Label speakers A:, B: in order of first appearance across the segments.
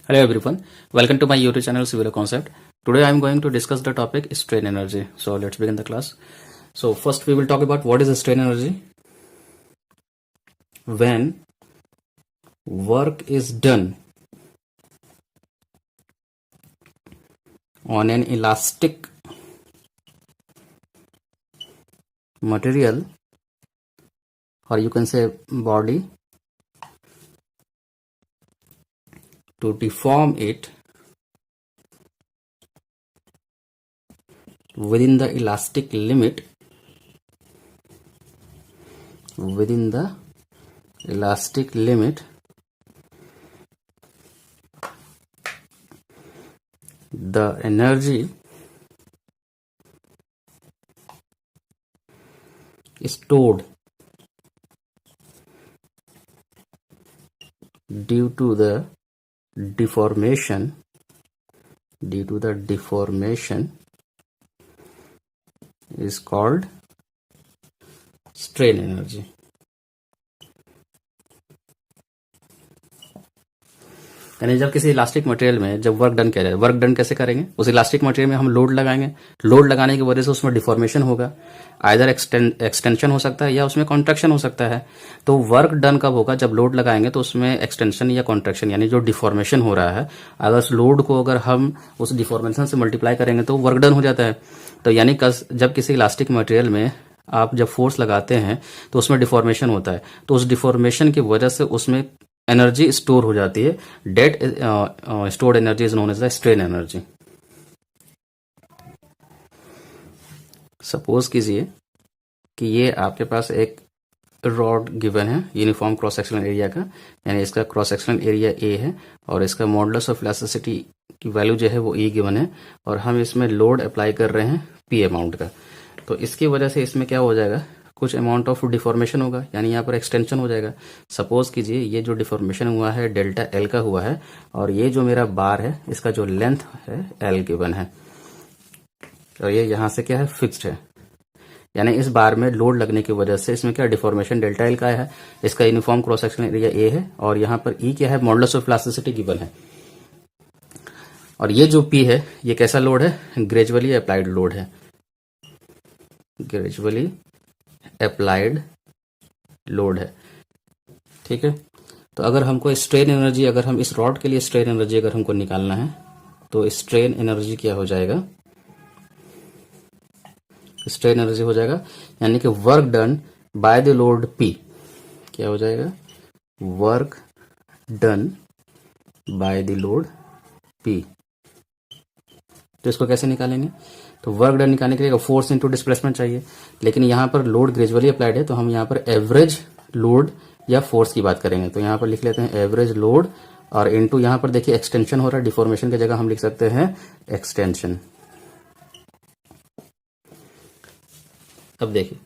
A: Hello everyone, welcome to my YouTube channel Civil Concept. Today I am going to discuss the topic strain energy. So let's begin the class. So first we will talk about what is strain energy. When work is done on an elastic material, or you can say body, to deform it within the elastic limit, the energy stored due to the deformation is called strain energy. यानी जब किसी elastic material में जब work done किया जाए, work done कैसे करेंगे? उस इलास्टिक मटेरियल में हम लोड लगाएंगे, लोड लगाने की वजह से उसमें डिफॉर्मेशन होगा, आइदर एक्सटेंशन हो सकता है या उसमें कॉन्ट्रैक्शन हो सकता है। तो वर्क डन कब होगा? जब लोड लगाएंगे तो उसमें एक्सटेंशन या कॉन्ट्रैक्शन यानी जो डिफॉर्मेशन हो रहा है, अगर उस लोड को अगर हम उस डिफॉर्मेशन से मल्टीप्लाई करेंगे तो वर्क डन हो जाता है। तो यानी जब किसी इलास्टिक मटेरियल में आप जब फोर्स लगाते हैं तो उसमें डिफॉर्मेशन होता है, तो उस डिफॉर्मेशन की वजह से उसमें एनर्जी स्टोर हो जाती है। That stored energy is known as the strain energy. Suppose कीजिए कि ये आपके पास एक रॉड गिवन है यूनिफॉर्म क्रॉस सेक्शनल एरिया का, यानी इसका क्रॉस सेक्शनल एरिया ए है और इसका मॉडुलस ऑफ इलास्टिसिटी की वैल्यू जो है वो ई गिवन है, और हम इसमें लोड अप्लाई कर रहे हैं पी अमाउंट का। तो इसकी वजह से इसमें क्या हो जाएगा? कुछ अमाउंट ऑफ डिफॉर्मेशन होगा, यानी यहाँ पर एक्सटेंशन हो जाएगा। सपोज कीजिए ये जो डिफॉर्मेशन हुआ है डेल्टा एल का हुआ है, और ये जो मेरा बार है इसका जो लेंथ है एल गिवन है, और ये यहाँ से क्या है? फिक्स्ड है। यानी इस बार में लोड लगने की वजह से इसमें क्या डिफॉर्मेशन डेल्टा एल का है, इसका uniform cross sectional area A है, और यहाँ पर ई क्या है? मॉडुलस ऑफ इलास्टिसिटी गिवन है। और ये जो पी है ये कैसा लोड है? ग्रेजुअली अप्लाइड लोड है, ग्रेजुअली अप्लाइड लोड है। ठीक है। तो अगर हमको स्ट्रेन एनर्जी, अगर हम इस रॉड के लिए स्ट्रेन एनर्जी अगर हमको निकालना है तो स्ट्रेन एनर्जी क्या हो जाएगा? स्ट्रेन एनर्जी हो जाएगा यानी कि work done by the load P. क्या हो जाएगा? Work done by the load P. तो इसको कैसे निकालेंगे? तो वर्क डन निकालने के लिए फोर्स इनटू डिस्प्लेसमेंट चाहिए, लेकिन यहाँ पर लोड ग्रेजुअली अप्लाइड है तो हम यहाँ पर एवरेज लोड या फोर्स की बात करेंगे। तो यहाँ पर लिख लेते हैं एवरेज लोड, और इनटू यहाँ पर देखिए एक्सटेंशन हो रहा है, डिफॉर्मेशन की जगह हम लिख सकते हैं एक्सटेंशन। अब देखिए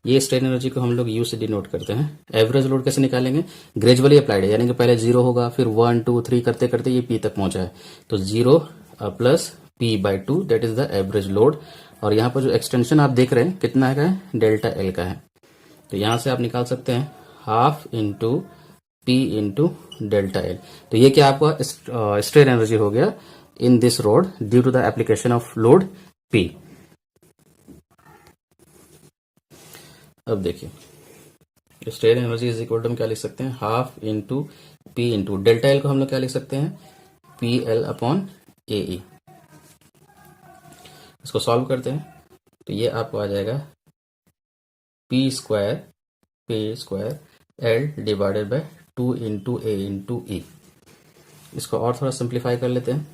A: ये स्ट्रेन एनर्जी को हम लोग यू से डिनोट करते हैं। एवरेज लोड कैसे निकालेंगे? ग्रेजुअली अप्लाइड है, यानी कि पहले 0 होगा, फिर 1 2 3 करते करते ये पी तक पहुंचा है, तो 0 plus P by 2 that is the average load. और यहाँ पर जो एक्सटेंशन आप देख रहे हैं कितना का है? डेल्टा एल का है। तो यहाँ से आप निकाल सकते हैं half into P into delta L. तो ये क्या आपका स्ट्रेन एनर्जी हो गया in this rod due to the application of load P. अब देखिए strain energy is equal to हम क्या लिख सकते हैं? Half into P into delta L को हम लोग क्या लिख सकते हैं? P L upon A E. इसको सॉल्व करते हैं तो ये आपको आ जाएगा P square L divided by 2 into A into E. इसको और थोड़ा सिंप्लीफाई कर लेते हैं।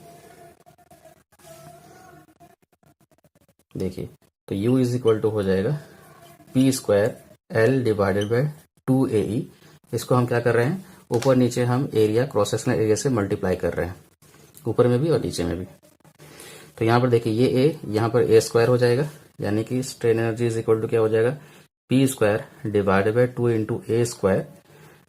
A: देखिए तो u इज इक्वल टू हो जाएगा P square L divided by 2 A E. इसको हम क्या कर रहे हैं? ऊपर नीचे हम एरिया क्रॉस सेक्शनल एरिया से मल्टीप्लाई कर रहे हैं, ऊपर में भी और नीचे में भी। तो यहाँ पर देखिए ये ए, यहाँ पर ए स्क्वायर हो जाएगा, यानी कि strain energy is equal to क्या हो जाएगा? P square divided by 2 into A square,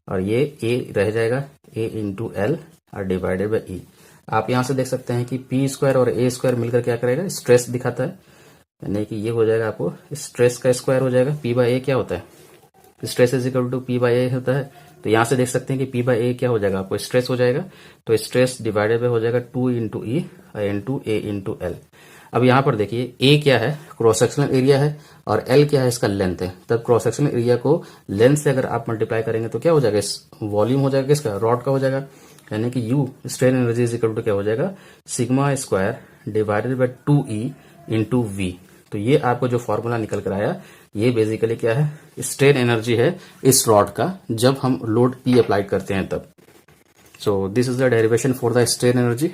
A: और ये ए रह जाएगा ए इंटू एल और डिवाइडेड बाय ई। आप यहाँ से देख सकते हैं कि पी स्क्वायर और ए स्क्वायर मिलकर क्या करेगा? स्ट्रेस दिखाता है, यानी कि ये हो जाएगा आपको स्ट्रेस का स्क्वायर हो जाएगा। पी बाई ए क्या होता है? Stress is equal to P by A होता है, तो यहां से देख सकते हैं कि P बाई ए क्या हो जाएगा, आपको स्ट्रेस हो जाएगा, तो स्ट्रेस डिवाइडेड बाय हो जाएगा 2 into E into A into L. अब यहाँ पर देखिए ए क्या है, क्रॉस सेक्शनल एरिया है, और एल क्या है, इसका लेंथ है। तब क्रॉस सेक्शनल एरिया को लेंथ से अगर आप मल्टीप्लाई करेंगे तो क्या हो जाएगा, इस वॉल्यूम हो जाएगा किसका, रॉड का हो जाएगा, यानी कि U strain energy is equal to क्या हो जाएगा, sigma square divided by 2E into V. तो ये आपको जो फॉर्मूला निकल कर आया, ये बेसिकली क्या है, स्ट्रेन एनर्जी है इस रॉड का जब हम लोड P अप्लाई करते हैं तब। So this is the derivation for the strain energy.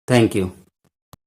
A: Thank you.